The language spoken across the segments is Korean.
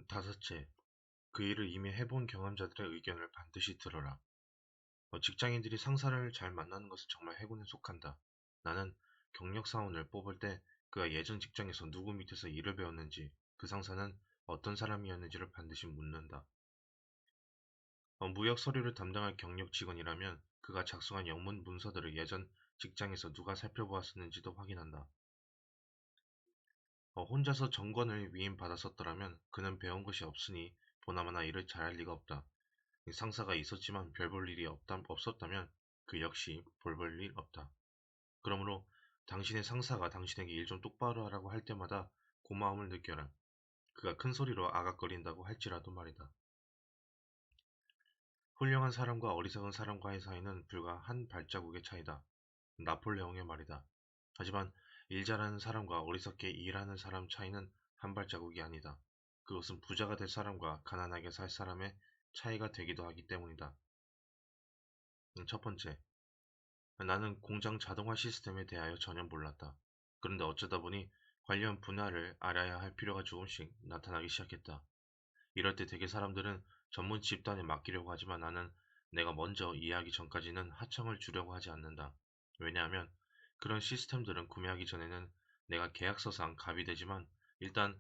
다섯째, 그 일을 이미 해본 경험자들의 의견을 반드시 들어라. 직장인들이 상사를 잘 만나는 것은 정말 행운에 속한다. 나는 경력 사원을 뽑을 때 그가 예전 직장에서 누구 밑에서 일을 배웠는지, 그 상사는 어떤 사람이었는지를 반드시 묻는다. 무역 서류를 담당할 경력 직원이라면 그가 작성한 영문 문서들을 예전 직장에서 누가 살펴보았었는지도 확인한다. 혼자서 정권을 위임받았었더라면 그는 배운 것이 없으니 보나마나 일을 잘할 리가 없다. 상사가 있었지만 별 볼 일이 없었다면 그 역시 볼 볼 일 없다. 그러므로 당신의 상사가 당신에게 일 좀 똑바로 하라고 할 때마다 고마움을 느껴라. 그가 큰 소리로 아각거린다고 할지라도 말이다. 훌륭한 사람과 어리석은 사람과의 사이는 불과 한 발자국의 차이다. 나폴레옹의 말이다. 하지만 일 잘하는 사람과 어리석게 일하는 사람 차이는 한 발자국이 아니다. 그것은 부자가 될 사람과 가난하게 살 사람의 차이가 되기도 하기 때문이다. 첫 번째, 나는 공장 자동화 시스템에 대하여 전혀 몰랐다. 그런데 어쩌다 보니 관련 분야를 알아야 할 필요가 조금씩 나타나기 시작했다. 이럴 때 대개 사람들은 전문 집단에 맡기려고 하지만 나는 내가 먼저 이해하기 전까지는 하청을 주려고 하지 않는다. 왜냐하면 그런 시스템들은 구매하기 전에는 내가 계약서상 갑이 되지만 일단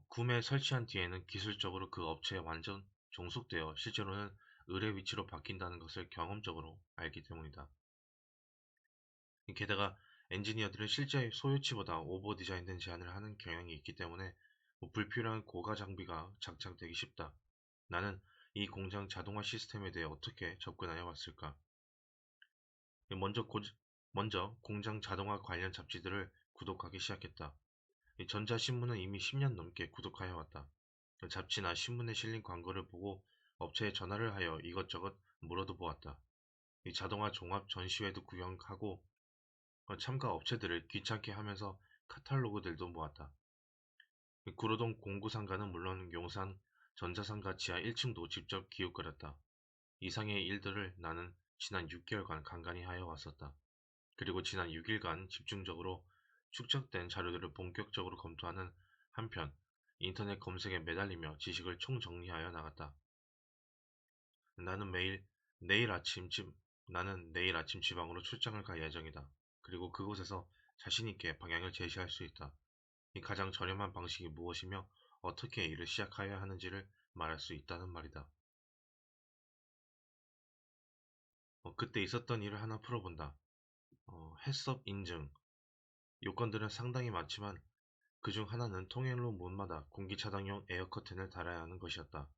구매 설치한 뒤에는 기술적으로 그 업체에 완전 종속되어 실제로는 의뢰 위치로 바뀐다는 것을 경험적으로 알기 때문이다. 게다가 엔지니어들은 실제 소요치보다 오버 디자인된 제안을 하는 경향이 있기 때문에 불필요한 고가 장비가 장착되기 쉽다. 나는 이 공장 자동화 시스템에 대해 어떻게 접근하여 왔을까? 먼저, 먼저 공장 자동화 관련 잡지들을 구독하기 시작했다. 이 전자신문은 이미 10년 넘게 구독하여 왔다. 잡지나 신문에 실린 광고를 보고 업체에 전화를 하여 이것저것 물어도 보았다. 이 자동화 종합 전시회도 구경하고 참가 업체들을 귀찮게 하면서 카탈로그들도 모았다. 구로동 공구상가는 물론 용산 전자상가 지하 1층도 직접 기웃거렸다. 이상의 일들을 나는 지난 6개월간 간간히 하여 왔었다. 그리고 지난 6일간 집중적으로 축적된 자료들을 본격적으로 검토하는 한편 인터넷 검색에 매달리며 지식을 총정리하여 나갔다. 나는 나는 내일 아침 지방으로 출장을 갈 예정이다. 그리고 그곳에서 자신 있게 방향을 제시할 수 있다. 이 가장 저렴한 방식이 무엇이며 어떻게 일을 시작해야 하는지를 말할 수 있다는 말이다. 그때 있었던 일을 하나 풀어본다. 해썹 인증. 요건들은 상당히 많지만 그중 하나는 통행로 문마다 공기 차단용 에어 커튼을 달아야 하는 것이었다.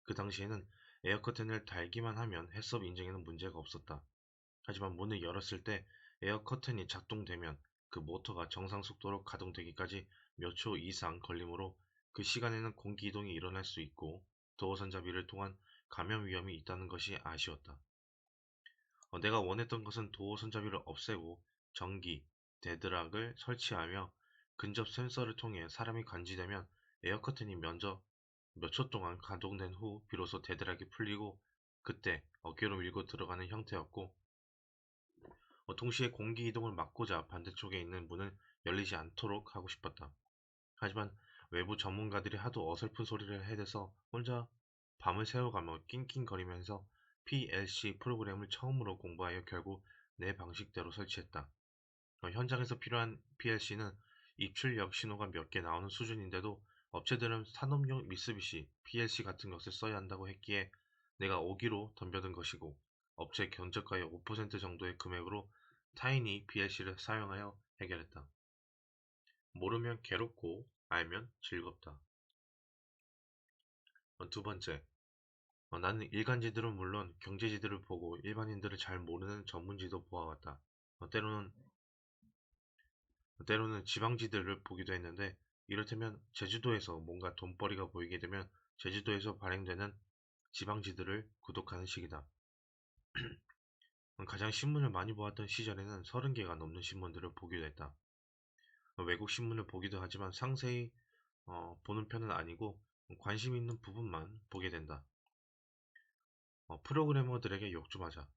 그 당시에는 에어 커튼을 달기만 하면 해썹 인증에는 문제가 없었다. 하지만 문을 열었을 때 에어 커튼이 작동되면 그 모터가 정상 속도로 가동되기까지 몇 초 이상 걸리므로 그 시간에는 공기 이동이 일어날 수 있고 도어 손잡이를 통한 감염 위험이 있다는 것이 아쉬웠다. 내가 원했던 것은 도어 손잡이를 없애고 전기, 데드락을 설치하며 근접 센서를 통해 사람이 감지되면 에어 커튼이 먼저 몇 초 동안 가동된 후 비로소 데드락이 풀리고 그때 어깨로 밀고 들어가는 형태였고 동시에 공기 이동을 막고자 반대쪽에 있는 문을 열리지 않도록 하고 싶었다. 하지만 외부 전문가들이 하도 어설픈 소리를 해대서 혼자 밤을 새워가며 낑낑거리면서 PLC 프로그램을 처음으로 공부하여 결국 내 방식대로 설치했다. 현장에서 필요한 PLC는 입출력 신호가 몇 개 나오는 수준인데도 업체들은 산업용 미쓰비시 PLC 같은 것을 써야 한다고 했기에 내가 오기로 덤벼든 것이고 업체 견적가의 5% 정도의 금액으로 타이니 PLC를 사용하여 해결했다. 모르면 괴롭고 알면 즐겁다. 두 번째, 나는 일간지들은 물론 경제지들을 보고 일반인들을 잘 모르는 전문지도 보아왔다. 때로는 지방지들을 보기도 했는데 이를테면 제주도에서 뭔가 돈벌이가 보이게 되면 제주도에서 발행되는 지방지들을 구독하는 식이다. 가장 신문을 많이 보았던 시절에는 30개가 넘는 신문들을 보기도 했다. 외국 신문을 보기도 하지만 상세히 보는 편은 아니고 관심 있는 부분만 보게 된다. 프로그래머들에게 욕 좀 하자.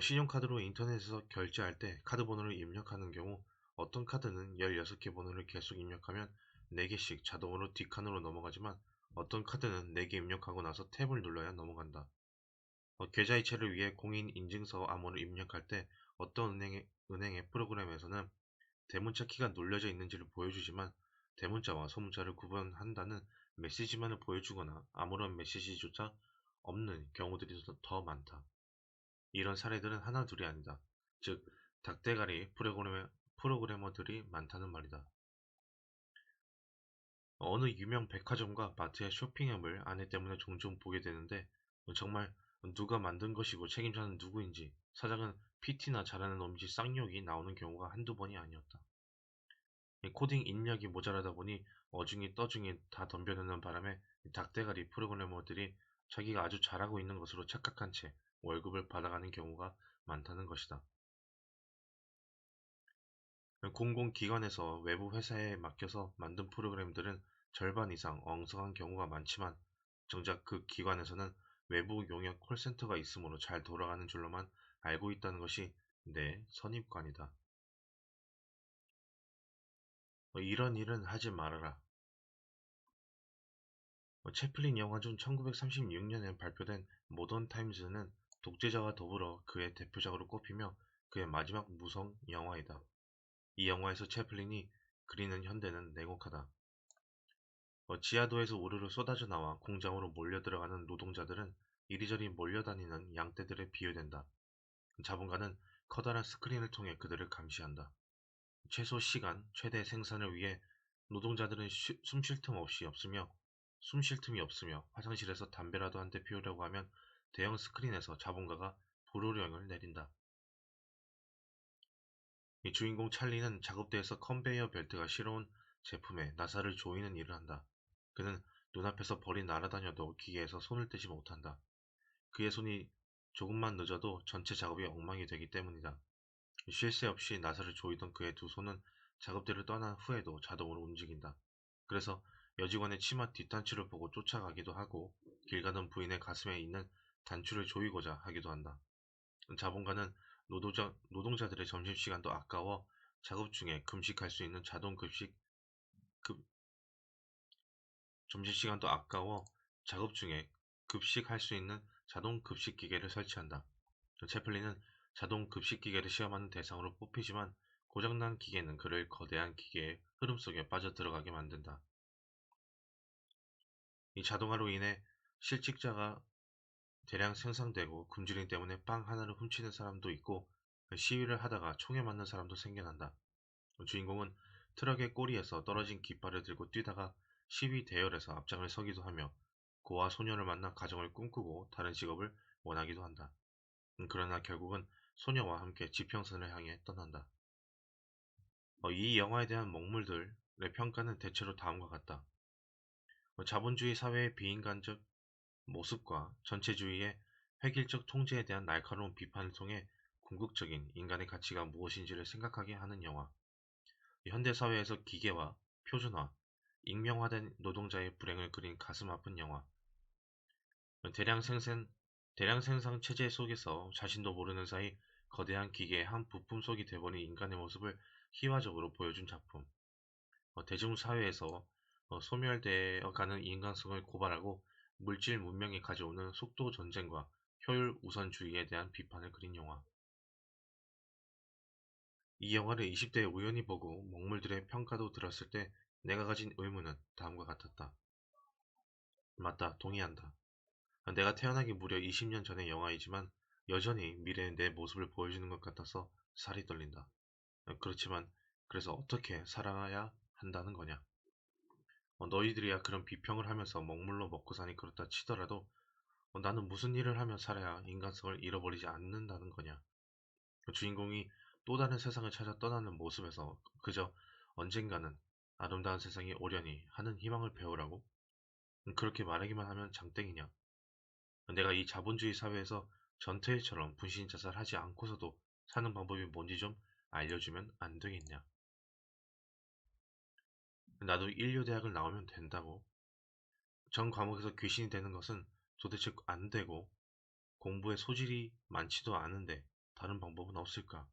신용카드로 인터넷에서 결제할 때 카드 번호를 입력하는 경우 어떤 카드는 16개 번호를 계속 입력하면 4개씩 자동으로 뒷칸으로 넘어가지만 어떤 카드는 4개 입력하고 나서 탭을 눌러야 넘어간다. 계좌 이체를 위해 공인인증서 암호를 입력할 때 어떤 은행의 프로그램에서는 대문자 키가 눌려져 있는지를 보여주지만 대문자와 소문자를 구분한다는 메시지만을 보여주거나 아무런 메시지조차 없는 경우들이 더 많다. 이런 사례들은 하나 둘이 아니다. 즉, 닭대가리 프로그래머들이 많다는 말이다. 어느 유명 백화점과 마트의 쇼핑 앱을 아내 때문에 종종 보게 되는데 정말 누가 만든 것이고 책임자는 누구인지 사장은 PT나 잘하는 놈인지 쌍욕이 나오는 경우가 한두 번이 아니었다. 코딩 인력이 모자라다 보니 어중이 떠중이 다 덤벼드는 바람에 닭대가리 프로그래머들이 자기가 아주 잘하고 있는 것으로 착각한 채 월급을 받아가는 경우가 많다는 것이다. 공공기관에서 외부 회사에 맡겨서 만든 프로그램들은 절반 이상 엉성한 경우가 많지만 정작 그 기관에서는 외부 용역 콜센터가 있으므로 잘 돌아가는 줄로만 알고 있다는 것이 내 선입관이다. 이런 일은 하지 말아라. 채플린 영화 중 1936년에 발표된 모던 타임즈는 독재자와 더불어 그의 대표작으로 꼽히며 그의 마지막 무성 영화이다. 이 영화에서 채플린이 그리는 현대는 냉혹하다. 지하도에서 우르르 쏟아져 나와 공장으로 몰려 들어가는 노동자들은 이리저리 몰려다니는 양떼들에 비유된다. 자본가는 커다란 스크린을 통해 그들을 감시한다. 최소 시간, 최대 생산을 위해 노동자들은 숨 쉴 틈이 없으며 화장실에서 담배라도 한 대 피우려고 하면 대형 스크린에서 자본가가 불호령을 내린다. 이 주인공 찰리는 작업대에서 컨베이어 벨트가 실어온 제품에 나사를 조이는 일을 한다. 그는 눈앞에서 벌이 날아다녀도 기계에서 손을 떼지 못한다. 그의 손이 조금만 늦어도 전체 작업이 엉망이 되기 때문이다. 쉴 새 없이 나사를 조이던 그의 두 손은 작업대를 떠난 후에도 자동으로 움직인다. 그래서 여직원의 치마 뒷단추를 보고 쫓아가기도 하고 길 가던 부인의 가슴에 있는 단추를 조이고자 하기도 한다. 자본가는 노동자들의 점심시간도 아까워 작업 중에 금식할 수 있는 점심시간도 아까워 작업 중에 급식할 수 있는 자동 급식 기계를 설치한다. 채플린은 자동 급식 기계를 시험하는 대상으로 뽑히지만 고장난 기계는 그를 거대한 기계의 흐름 속에 빠져들어가게 만든다. 이 자동화로 인해 실직자가 대량 생산되고 굶주림 때문에 빵 하나를 훔치는 사람도 있고 시위를 하다가 총에 맞는 사람도 생겨난다. 주인공은 트럭의 꼬리에서 떨어진 깃발을 들고 뛰다가 시위 대열에서 앞장을 서기도 하며 고아 소녀를 만나 가정을 꿈꾸고 다른 직업을 원하기도 한다. 그러나 결국은 소녀와 함께 지평선을 향해 떠난다. 이 영화에 대한 먹물들의 평가는 대체로 다음과 같다. 자본주의 사회의 비인간적 모습과 전체주의의 획일적 통제에 대한 날카로운 비판을 통해 궁극적인 인간의 가치가 무엇인지를 생각하게 하는 영화. 현대사회에서 기계화, 표준화, 익명화된 노동자의 불행을 그린 가슴 아픈 영화. 대량 생산, 대량 생산 체제 속에서 자신도 모르는 사이 거대한 기계의 한 부품 속이 돼버린 인간의 모습을 희화적으로 보여준 작품. 대중사회에서 소멸되어 가는 인간성을 고발하고 물질 문명이 가져오는 속도 전쟁과 효율 우선주의에 대한 비판을 그린 영화. 이 영화를 20대에 우연히 보고 먹물들의 평가도 들었을 때 내가 가진 의문은 다음과 같았다. 맞다, 동의한다. 내가 태어나기 무려 20년 전의 영화이지만 여전히 미래의 내 모습을 보여주는 것 같아서 살이 떨린다. 그렇지만 그래서 어떻게 살아야 한다는 거냐? 너희들이야 그런 비평을 하면서 먹물로 먹고 사니 그렇다 치더라도 나는 무슨 일을 하며 살아야 인간성을 잃어버리지 않는다는 거냐? 주인공이 또 다른 세상을 찾아 떠나는 모습에서 그저 언젠가는 아름다운 세상이 오려니 하는 희망을 배우라고? 그렇게 말하기만 하면 장땡이냐? 내가 이 자본주의 사회에서 전태일처럼 분신자살하지 않고서도 사는 방법이 뭔지 좀 알려주면 안 되겠냐? 나도 인류대학을 나오면 된다고. 전 과목에서 귀신이 되는 것은 도대체 안 되고 공부에 소질이 많지도 않은데 다른 방법은 없을까?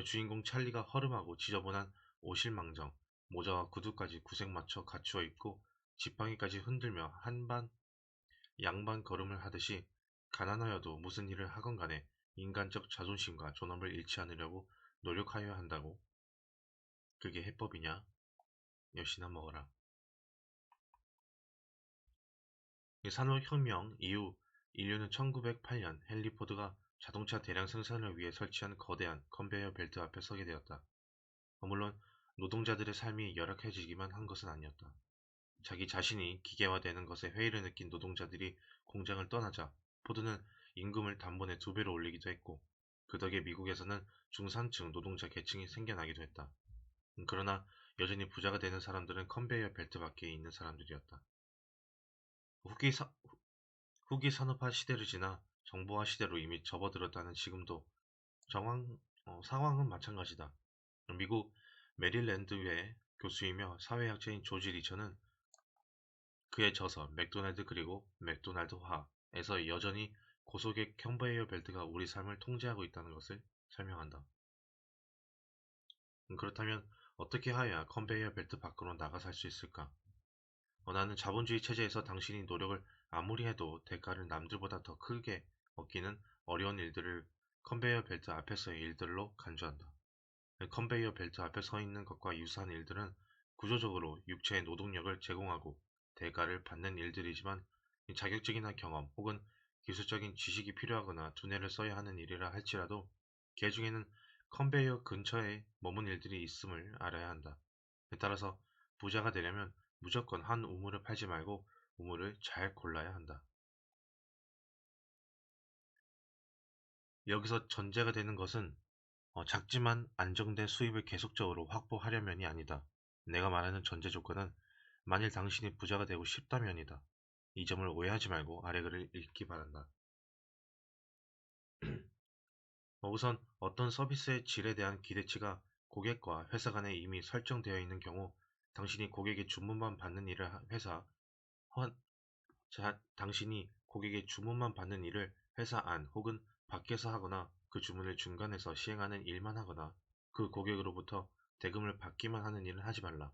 주인공 찰리가 허름하고 지저분한 오실망정, 모자와 구두까지 구색 맞춰 갖추어 입고 지팡이까지 흔들며 한반 양반 걸음을 하듯이 가난하여도 무슨 일을 하건 간에 인간적 자존심과 존엄을 잃지 않으려고 노력하여야 한다고. 그게 해법이냐? 여시나 먹어라. 산업혁명 이후 인류는 1908년 헨리 포드가 자동차 대량 생산을 위해 설치한 거대한 컨베이어 벨트 앞에 서게 되었다. 물론 노동자들의 삶이 열악해지기만 한 것은 아니었다. 자기 자신이 기계화되는 것에 회의를 느낀 노동자들이 공장을 떠나자 포드는 임금을 단번에 2배로 올리기도 했고, 그 덕에 미국에서는 중산층 노동자 계층이 생겨나기도 했다. 그러나 여전히 부자가 되는 사람들은 컨베이어 벨트 밖에 있는 사람들이었다. 후기, 사- 후기 산업화 시대를 지나 정보화 시대로 이미 접어들었다는 지금도 상황은 마찬가지다. 미국 메릴랜드의 교수이며 사회학자인 조지 리처는 그의 저서 맥도날드 그리고 맥도날드화에서 여전히 고속의 컨베이어 벨트가 우리 삶을 통제하고 있다는 것을 설명한다. 그렇다면 어떻게 하여야 컨베이어 벨트 밖으로 나가 살 수 있을까? 나는 자본주의 체제에서 당신이 노력을 아무리 해도 대가를 남들보다 더 크게 얻기는 어려운 일들을 컨베이어 벨트 앞에서의 일들로 간주한다. 컨베이어 벨트 앞에 서 있는 것과 유사한 일들은 구조적으로 육체의 노동력을 제공하고 대가를 받는 일들이지만, 자격증이나 경험 혹은 기술적인 지식이 필요하거나 두뇌를 써야 하는 일이라 할지라도 개 중에는 컨베이어 근처에 머문 일들이 있음을 알아야 한다. 따라서 부자가 되려면 무조건 한 우물을 팔지 말고 우물을 잘 골라야 한다. 여기서 전제가 되는 것은 작지만 안정된 수입을 계속적으로 확보하려면이 아니다. 내가 말하는 전제 조건은 만일 당신이 부자가 되고 싶다면이다. 이 점을 오해하지 말고 아래 글을 읽기 바란다. 우선 어떤 서비스의 질에 대한 기대치가 고객과 회사 간에 이미 설정되어 있는 경우, 당신이 고객의 주문만 받는 일을 당신이 고객의 주문만 받는 일을 회사 안 혹은 밖에서 하거나 그 주문을 중간에서 시행하는 일만 하거나 그 고객으로부터 대금을 받기만 하는 일은 하지 말라.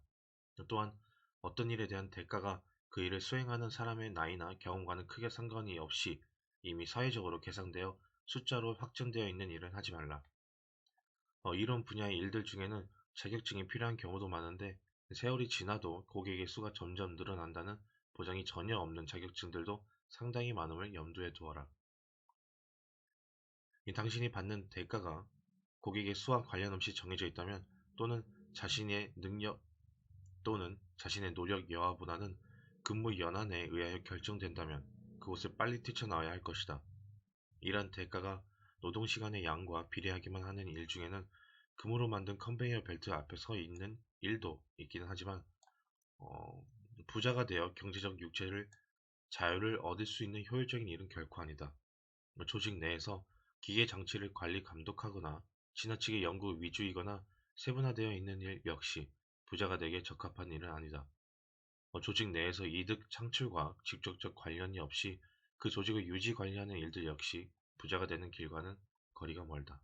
또한 어떤 일에 대한 대가가 그 일을 수행하는 사람의 나이나 경험과는 크게 상관이 없이 이미 사회적으로 계상되어 숫자로 확정되어 있는 일은 하지 말라. 이런 분야의 일들 중에는 자격증이 필요한 경우도 많은데, 세월이 지나도 고객의 수가 점점 늘어난다는 보장이 전혀 없는 자격증들도 상당히 많음을 염두에 두어라. 당신이 받는 대가가 고객의 수와 관련 없이 정해져 있다면, 또는 자신의 능력 또는 자신의 노력 여하보다는 근무 연한에 의하여 결정된다면 그곳을 빨리 뛰쳐나와야 할 것이다. 이러한 대가가 노동시간의 양과 비례하기만 하는 일 중에는 금으로 만든 컨베이어 벨트 앞에 서 있는 일도 있기는 하지만, 어, 부자가 되어 경제적 자유를 얻을 수 있는 효율적인 일은 결코 아니다. 조직 내에서 기계 장치를 관리 감독하거나 지나치게 연구 위주이거나 세분화되어 있는 일 역시 부자가 되기에 적합한 일은 아니다. 조직 내에서 이득 창출과 직접적 관련이 없이 그 조직을 유지 관리하는 일들 역시 부자가 되는 길과는 거리가 멀다.